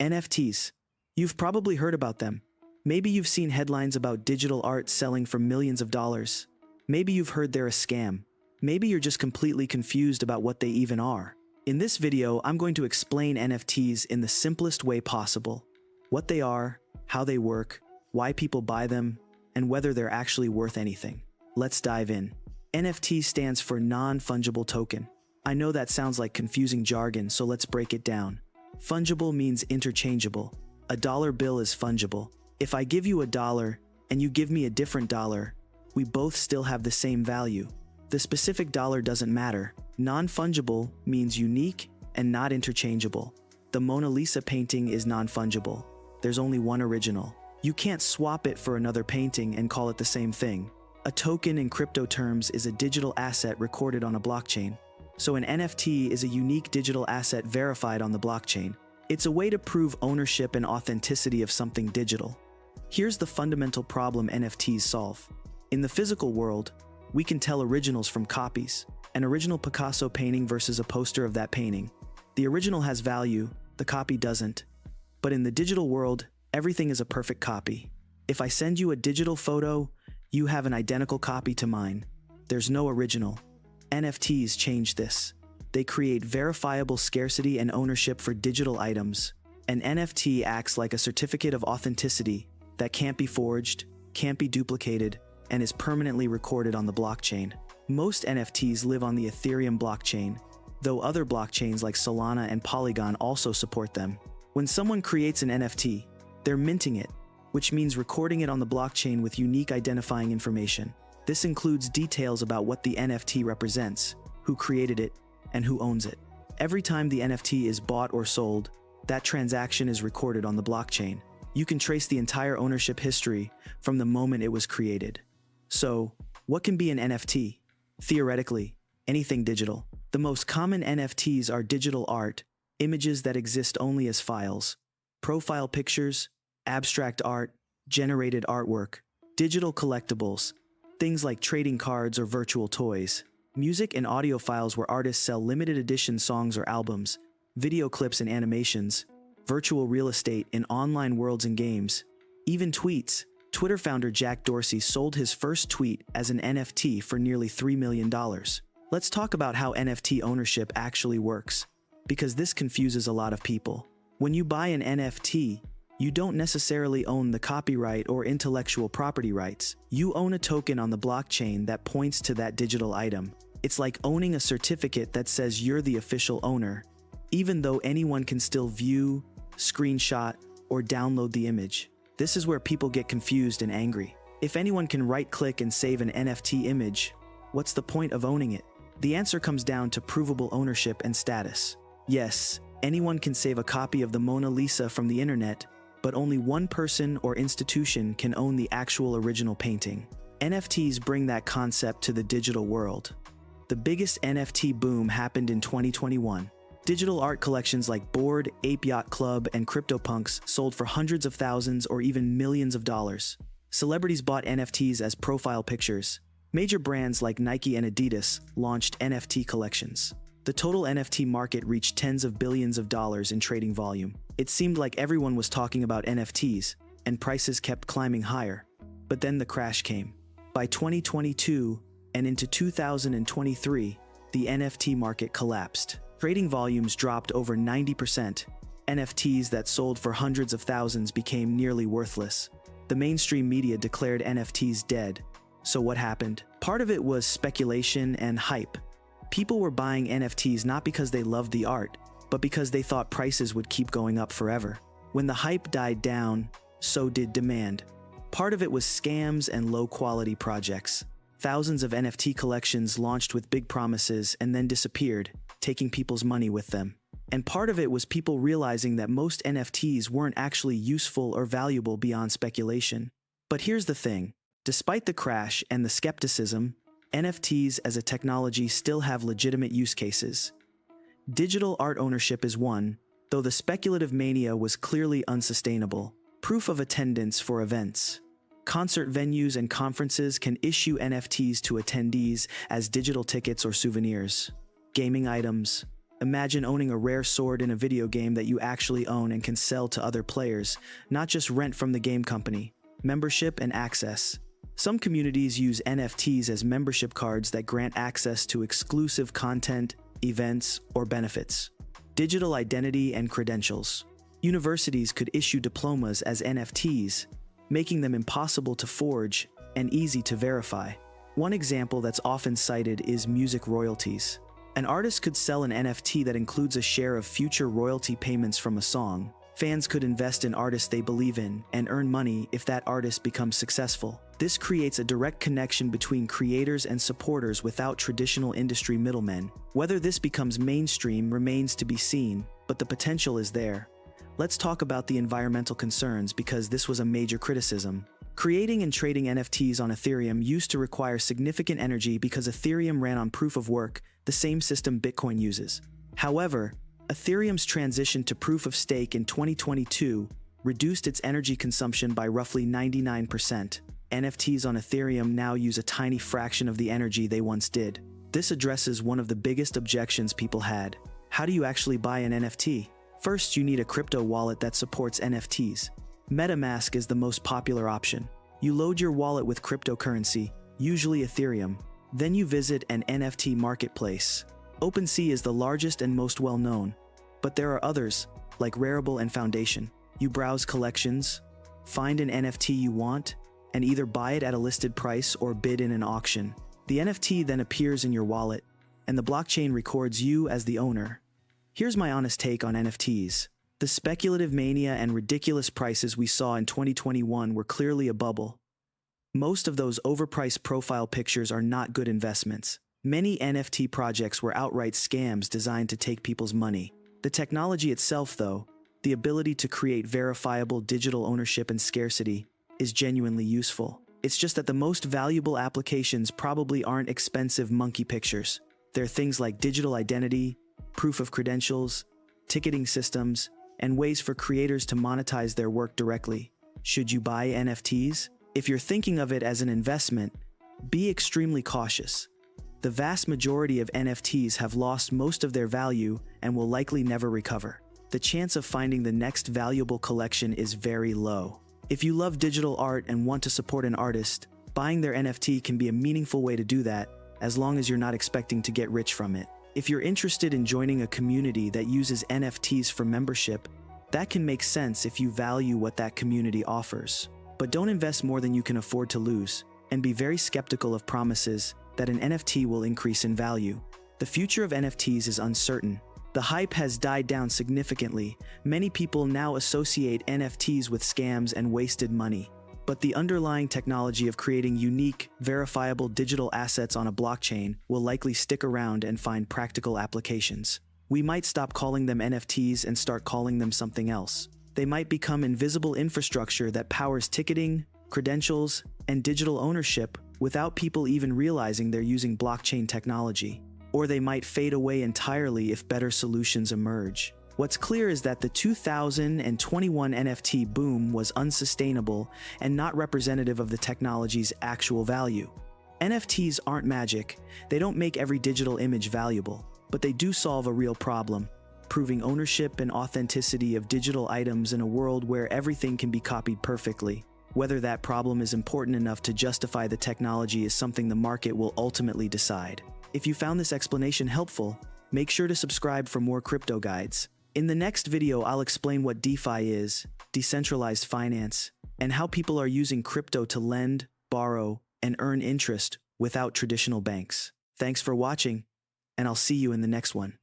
NFTs. You've probably heard about them. Maybe you've seen headlines about digital art selling for millions of dollars. Maybe you've heard they're a scam. Maybe you're just completely confused about what they even are. In this video, I'm going to explain NFTs in the simplest way possible. What they are, how they work, why people buy them, and whether they're actually worth anything. Let's dive in. NFT stands for non-fungible token. I know that sounds like confusing jargon, so let's break it down. Fungible means interchangeable. A dollar bill is fungible. If I give you $1 and you give me a different dollar, we both still have the same value. The specific dollar doesn't matter. Non-fungible means unique and not interchangeable. The Mona Lisa painting is non-fungible. There's only one original. You can't swap it for another painting and call it the same thing. A token in crypto terms is a digital asset recorded on a blockchain. So an NFT is a unique digital asset verified on the blockchain. It's a way to prove ownership and authenticity of something digital. Here's the fundamental problem NFTs solve. In the physical world, we can tell originals from copies. An original Picasso painting versus a poster of that painting. The original has value, the copy doesn't. But in the digital world, everything is a perfect copy. If I send you a digital photo, you have an identical copy to mine. There's no original. NFTs change this. They create verifiable scarcity and ownership for digital items. An NFT acts like a certificate of authenticity that can't be forged, can't be duplicated, and is permanently recorded on the blockchain. Most NFTs live on the Ethereum blockchain, though other blockchains like Solana and Polygon also support them. When someone creates an NFT, they're minting it, which means recording it on the blockchain with unique identifying information. This includes details about what the NFT represents, who created it, and who owns it. Every time the NFT is bought or sold, that transaction is recorded on the blockchain. You can trace the entire ownership history from the moment it was created. So, what can be an NFT? Theoretically, anything digital. The most common NFTs are digital art, images that exist only as files, profile pictures, abstract art, generated artwork, digital collectibles, things like trading cards or virtual toys, music and audio files where artists sell limited edition songs or albums, video clips and animations, virtual real estate in online worlds and games, even tweets. Twitter founder Jack Dorsey sold his first tweet as an NFT for nearly $3 million. Let's talk about how NFT ownership actually works, because this confuses a lot of people. When you buy an NFT, you don't necessarily own the copyright or intellectual property rights. You own a token on the blockchain that points to that digital item. It's like owning a certificate that says you're the official owner, even though anyone can still view, screenshot, or download the image. This is where people get confused and angry. If anyone can right-click and save an NFT image, what's the point of owning it? The answer comes down to provable ownership and status. Yes, anyone can save a copy of the Mona Lisa from the internet, but only one person or institution can own the actual original painting. NFTs bring that concept to the digital world. The biggest NFT boom happened in 2021. Digital art collections like Bored Ape Yacht Club and CryptoPunks sold for hundreds of thousands or even millions of dollars. Celebrities bought NFTs as profile pictures. Major brands like Nike and Adidas launched NFT collections. The total NFT market reached tens of billions of dollars in trading volume. It seemed like everyone was talking about NFTs, and prices kept climbing higher. But then the crash came. By 2022 and into 2023, the NFT market collapsed. Trading volumes dropped over 90%. NFTs that sold for hundreds of thousands became nearly worthless. The mainstream media declared NFTs dead. So what happened? Part of it was speculation and hype. People were buying NFTs not because they loved the art, but because they thought prices would keep going up forever. When the hype died down, so did demand. Part of it was scams and low-quality projects. Thousands of NFT collections launched with big promises and then disappeared, taking people's money with them. And part of it was people realizing that most NFTs weren't actually useful or valuable beyond speculation. But here's the thing. Despite the crash and the skepticism, NFTs as a technology still have legitimate use cases. Digital art ownership is one, though the speculative mania was clearly unsustainable. Proof of attendance for events. Concert venues and conferences can issue NFTs to attendees as digital tickets or souvenirs. Gaming items. Imagine owning a rare sword in a video game that you actually own and can sell to other players, not just rent from the game company. Membership and access. Some communities use NFTs as membership cards that grant access to exclusive content, events, or benefits. Digital identity and credentials. Universities could issue diplomas as NFTs, making them impossible to forge and easy to verify. One example that's often cited is music royalties. An artist could sell an NFT that includes a share of future royalty payments from a song. Fans could invest in artists they believe in and earn money if that artist becomes successful. This creates a direct connection between creators and supporters without traditional industry middlemen. Whether this becomes mainstream remains to be seen, but the potential is there. Let's talk about the environmental concerns because this was a major criticism. Creating and trading NFTs on Ethereum used to require significant energy because Ethereum ran on proof of work, the same system Bitcoin uses. However, Ethereum's transition to proof of stake in 2022 reduced its energy consumption by roughly 99%. NFTs on Ethereum now use a tiny fraction of the energy they once did. This addresses one of the biggest objections people had. How do you actually buy an NFT? First, you need a crypto wallet that supports NFTs. MetaMask is the most popular option. You load your wallet with cryptocurrency, usually Ethereum. Then you visit an NFT marketplace. OpenSea is the largest and most well-known, but there are others, like Rarible and Foundation. You browse collections, find an NFT you want, and either buy it at a listed price or bid in an auction. The NFT then appears in your wallet, and the blockchain records you as the owner. Here's my honest take on NFTs. The speculative mania and ridiculous prices we saw in 2021 were clearly a bubble. Most of those overpriced profile pictures are not good investments. Many NFT projects were outright scams designed to take people's money. The technology itself, though, the ability to create verifiable digital ownership and scarcity, is genuinely useful. It's just that the most valuable applications probably aren't expensive monkey pictures. They're things like digital identity, proof of credentials, ticketing systems, and ways for creators to monetize their work directly. Should you buy NFTs? If you're thinking of it as an investment, be extremely cautious. The vast majority of NFTs have lost most of their value and will likely never recover. The chance of finding the next valuable collection is very low. If you love digital art and want to support an artist, buying their NFT can be a meaningful way to do that, as long as you're not expecting to get rich from it. If you're interested in joining a community that uses NFTs for membership, that can make sense if you value what that community offers. But don't invest more than you can afford to lose, and be very skeptical of promises that an NFT will increase in value. The future of NFTs is uncertain. The hype has died down significantly. Many people now associate NFTs with scams and wasted money. But the underlying technology of creating unique, verifiable digital assets on a blockchain will likely stick around and find practical applications. We might stop calling them NFTs and start calling them something else. They might become invisible infrastructure that powers ticketing, credentials, and digital ownership without people even realizing they're using blockchain technology. Or they might fade away entirely if better solutions emerge. What's clear is that the 2021 NFT boom was unsustainable and not representative of the technology's actual value. NFTs aren't magic. They don't make every digital image valuable, but they do solve a real problem, proving ownership and authenticity of digital items in a world where everything can be copied perfectly. Whether that problem is important enough to justify the technology is something the market will ultimately decide. If you found this explanation helpful, make sure to subscribe for more crypto guides. In the next video, I'll explain what DeFi is, decentralized finance, and how people are using crypto to lend, borrow, and earn interest without traditional banks. Thanks for watching, and I'll see you in the next one.